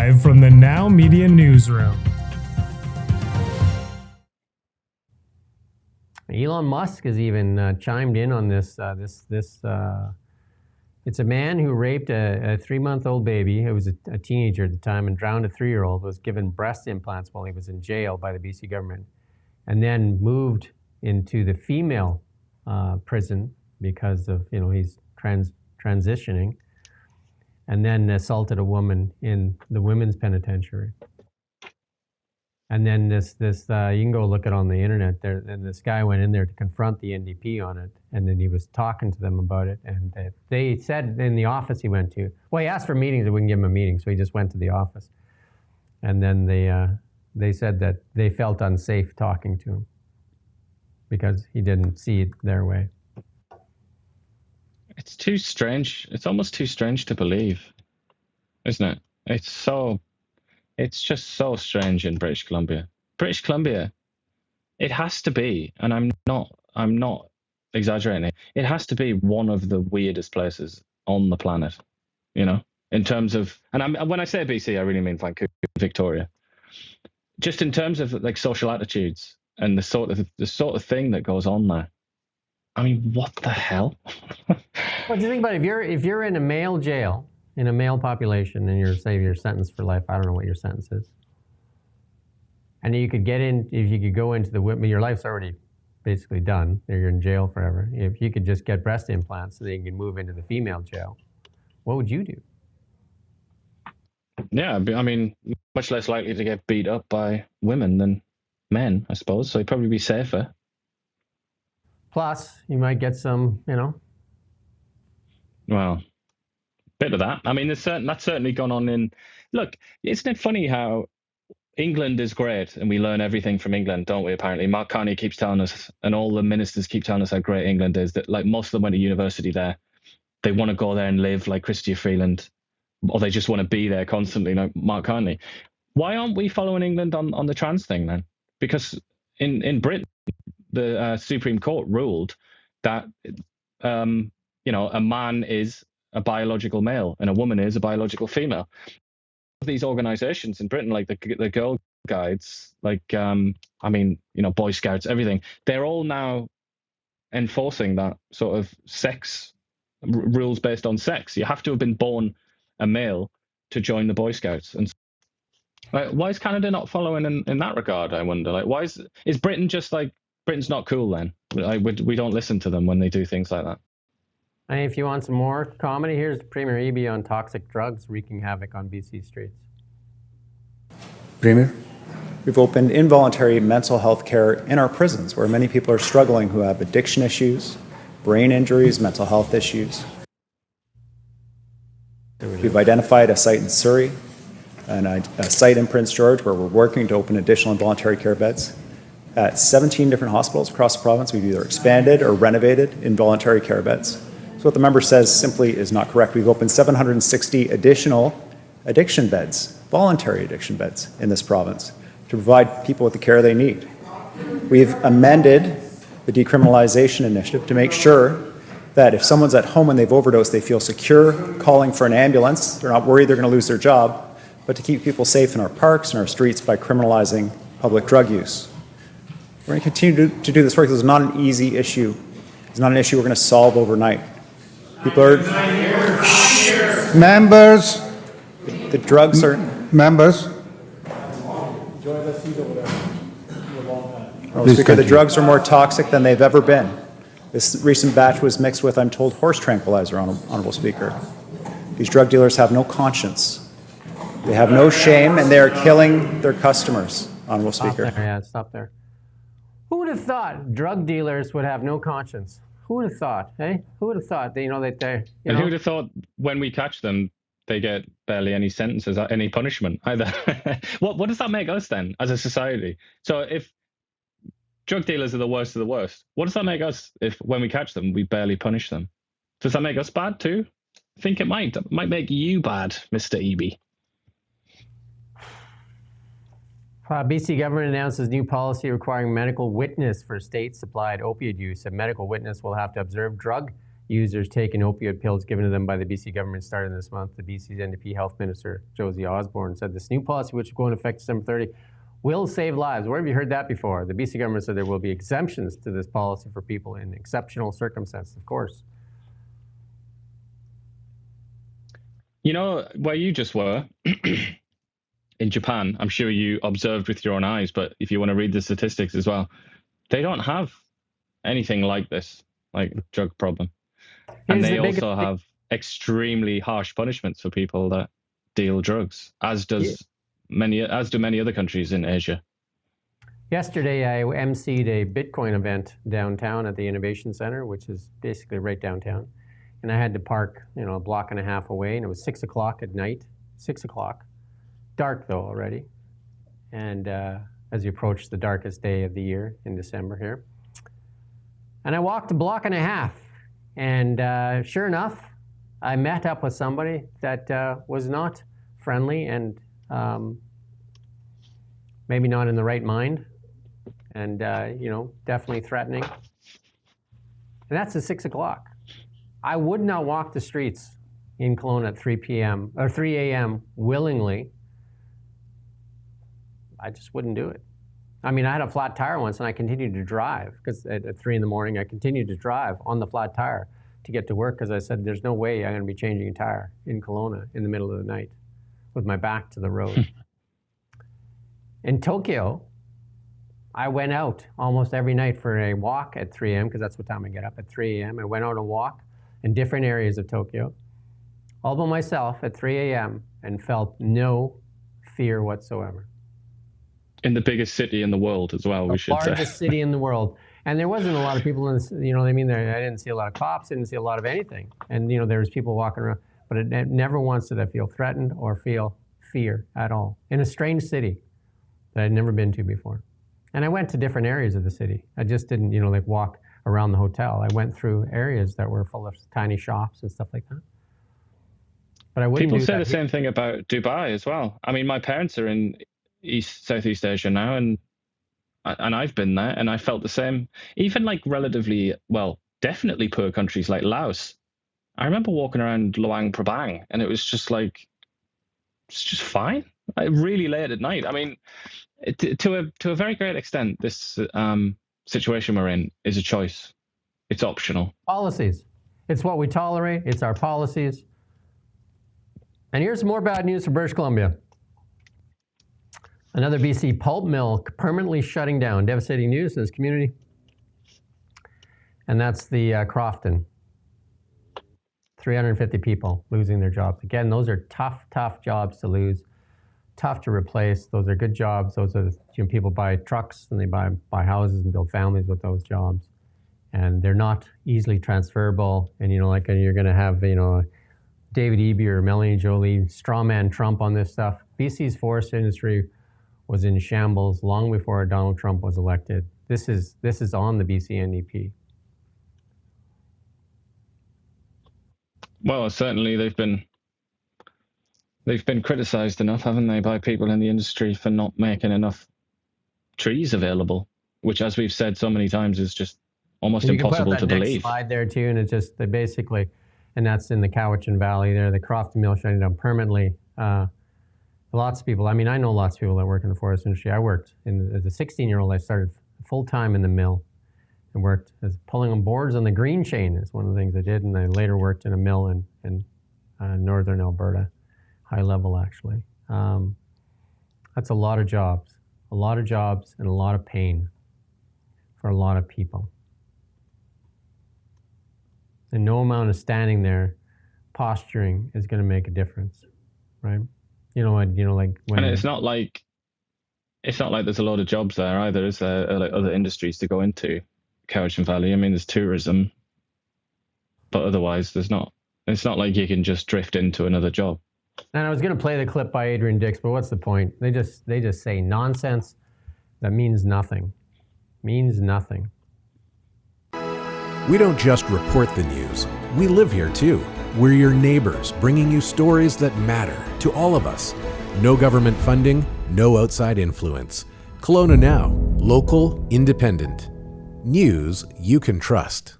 Live from the Now Media Newsroom. Elon Musk has even chimed in on this. It's a man who raped a 3-month-old baby who was a teenager at the time and drowned a 3-year-old, was given breast implants while he was in jail by the BC government, and then moved into the female prison because of, he's transitioning, and then assaulted a woman in the women's penitentiary. And then this you can go look it on the internet there, and this guy went in there to confront the NDP on it, and then he was talking to them about it, and they said in the office he went to, he asked for meetings, they wouldn't give him a meeting, so he just went to the office. And then they said that they felt unsafe talking to him because he didn't see it their way. It's too strange. It's almost too strange to believe, isn't it? It's just so strange in British Columbia. British Columbia, it has to be, and I'm not exaggerating it has to be one of the weirdest places on the planet, in terms of, and when I say BC, I really mean Vancouver, Victoria. Just in terms of like social attitudes and the sort of thing that goes on there. I mean, what the hell? What do you think about if you're in a male jail, in a male population, and you're sentenced for life? I don't know what your sentence is. And you could if you could go into your life's already basically done. You're in jail forever. If you could just get breast implants so that you can move into the female jail, what would you do? Yeah, I mean, much less likely to get beat up by women than men, I suppose. So you'd probably be safer. Plus, you might get some, Well, bit of that. I mean, that's certainly gone on in. Look, isn't it funny how England is great and we learn everything from England, don't we? Apparently, Mark Carney keeps telling us, and all the ministers keep telling us how great England is. That like most of them went to university there. They want to go there and live like Chrystia Freeland, or they just want to be there constantly, like Mark Carney. Why aren't we following England on the trans thing then? Because in Britain, the Supreme Court ruled that a man is a biological male and a woman is a biological female. These organizations in Britain, like the Girl Guides, like Boy Scouts, everything, they're all now enforcing that sort of sex rules based on sex. You have to have been born a male to join the Boy Scouts. And why is Canada not following in that regard? I wonder. Like, why is Britain just like Britain's not cool then? We don't listen to them when they do things like that. And if you want some more comedy, here's Premier Eby on toxic drugs wreaking havoc on BC streets. Premier? We've opened involuntary mental health care in our prisons where many people are struggling who have addiction issues, brain injuries, mental health issues. We've identified a site in Surrey and a site in Prince George where we're working to open additional involuntary care beds. At 17 different hospitals across the province, we've either expanded or renovated involuntary care beds. So what the member says simply is not correct. We've opened 760 additional addiction beds, voluntary addiction beds in this province to provide people with the care they need. We've amended the decriminalization initiative to make sure that if someone's at home and they've overdosed, they feel secure calling for an ambulance. They're not worried they're going to lose their job, but to keep people safe in our parks and our streets by criminalizing public drug use. We're going to continue to do this work. This is not an easy issue. It's not an issue we're going to solve overnight. People are... Members. The drugs are... Members. Speaker, the drugs are more toxic than they've ever been. This recent batch was mixed with, I'm told, horse tranquilizer, Honourable Speaker. These drug dealers have no conscience. They have no shame, and they are killing their customers, Honourable Speaker. Stop there. Who would have thought drug dealers would have no conscience? Who would have thought, eh? Who would have thought that, that they're, And who would have thought when we catch them, they get barely any sentences, any punishment either? What does that make us then as a society? So if drug dealers are the worst of the worst, what does that make us if when we catch them, we barely punish them? Does that make us bad too? I think it might. It might make you bad, Mr. Eby. BC government announces new policy requiring medical witness for state-supplied opioid use. A medical witness will have to observe drug users taking opioid pills given to them by the BC government starting this month. The BC's NDP Health Minister, Josie Osborne, said this new policy, which will go into effect December 30, will save lives. Where have you heard that before? The BC government said there will be exemptions to this policy for people in exceptional circumstances, of course. You know, where you just were, in Japan, I'm sure you observed with your own eyes, but if you want to read the statistics as well, they don't have anything like this, like drug problem. And they also have extremely harsh punishments for people that deal drugs, as do many other countries in Asia. Yesterday, I emceed a Bitcoin event downtown at the Innovation Center, which is basically right downtown. And I had to park, a block and a half away, and it was 6 o'clock at night, 6 o'clock. Dark though already. And as you approach the darkest day of the year in December here. And I walked a block and a half. And sure enough, I met up with somebody that was not friendly and maybe not in the right mind. And, definitely threatening. And that's at 6 o'clock. I would not walk the streets in Kelowna at 3 p.m. or 3 a.m. willingly. I just wouldn't do it. I mean, I had a flat tire once and I continued to drive because at 3 in the morning, I continued to drive on the flat tire to get to work because I said, there's no way I'm going to be changing a tire in Kelowna in the middle of the night with my back to the road. In Tokyo, I went out almost every night for a walk at 3 a.m. because that's what time I get up at 3 a.m. I went out and walk in different areas of Tokyo, all by myself at 3 a.m. and felt no fear whatsoever. In the biggest city in the world as well, we should say. The largest city in the world. And there wasn't a lot of people in this, you know what I mean? I didn't see a lot of cops, I didn't see a lot of anything. And, there was people walking around, but it never once did I feel threatened or feel fear at all. In a strange city that I'd never been to before. And I went to different areas of the city. I just didn't, walk around the hotel. I went through areas that were full of tiny shops and stuff like that. But I wouldn't People do say that the same thing about Dubai as well. I mean, my parents are in Southeast Asia now, and I've been there, and I felt the same. Even like relatively, definitely poor countries like Laos. I remember walking around Luang Prabang, and it was just like, it's just fine. Really late at night. I mean, to a very great extent, this situation we're in is a choice. It's optional. Policies. It's what we tolerate. It's our policies. And here's some more bad news for British Columbia. Another BC pulp mill permanently shutting down. Devastating news in this community. And that's the Crofton. 350 people losing their jobs. Again, those are tough jobs to lose. Tough to replace. Those are good jobs. Those are, people buy trucks and they buy houses and build families with those jobs. And they're not easily transferable. And, you're going to have, David Eby or Melanie Jolie, strawman Trump on this stuff. BC's forest industry was in shambles long before Donald Trump was elected. This is on the BC NDP. Well, certainly they've been criticized enough, haven't they, by people in the industry for not making enough trees available, which, as we've said so many times, is just almost impossible to believe. Next slide there too, and it's just they basically, and that's in the Cowichan Valley there, the Crofton Mill shutting down permanently. Lots of people. I mean, I know lots of people that work in the forest industry. I worked as a 16-year-old. I started full time in the mill and worked as pulling on boards on the green chain is one of the things I did, and I later worked in a mill in northern Alberta. High level, actually. That's a lot of jobs and a lot of pain for a lot of people. And no amount of standing there posturing is going to make a difference, right? Like when. And it's not like there's a lot of jobs there either, is there? Like other industries to go into Cowichan Valley. I mean, there's tourism, but otherwise there's not. It's not like you can just drift into another job. And I was going to play the clip by Adrian Dix, but what's the point? They just say nonsense that means nothing. Means nothing. We don't just report the news. We live here too. We're your neighbors, bringing you stories that matter to all of us. No government funding, no outside influence. Kelowna Now, local, independent. News you can trust.